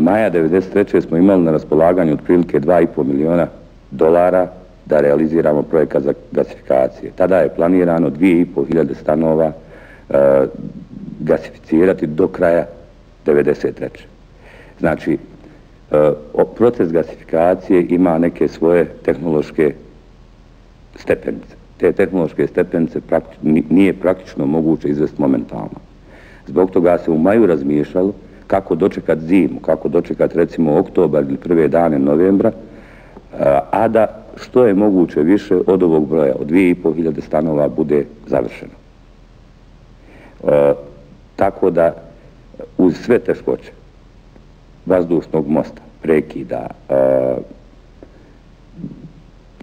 maja 1993. smo imali na raspolaganju otprilike $2,5 milijuna da realiziramo projekat za gasifikacije. Tada je planirano 2.500 stanova gasificirati do kraja 1993. Znači, proces gasifikacije ima neke svoje tehnološke stepenice. Te tehnološke stepenice nije praktično moguće izvesti momentalno. Zbog toga se u maju razmišljalo kako dočekati zimu, kako dočekati recimo oktobar ili prve dane novembra, a da što je moguće više od ovog broja, od 2.500 stanova bude završeno. Tako da uz sve teškoće vazdušnog mosta, prekida,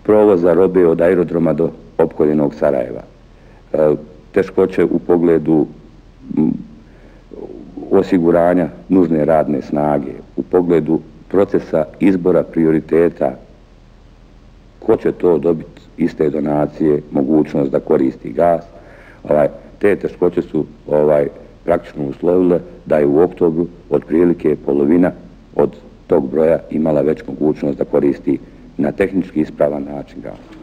provoza robe od aerodroma do opkoljenog Sarajeva, teškoće u pogledu osiguranja nužne radne snage, u pogledu procesa izbora prioriteta, ko će to dobiti iz te donacije, mogućnost da koristi gas, te teškoće su praktično uslovile da je u oktobru otprilike polovina od tog broja imala već mogućnost da koristi na tehnički ispravan način gas.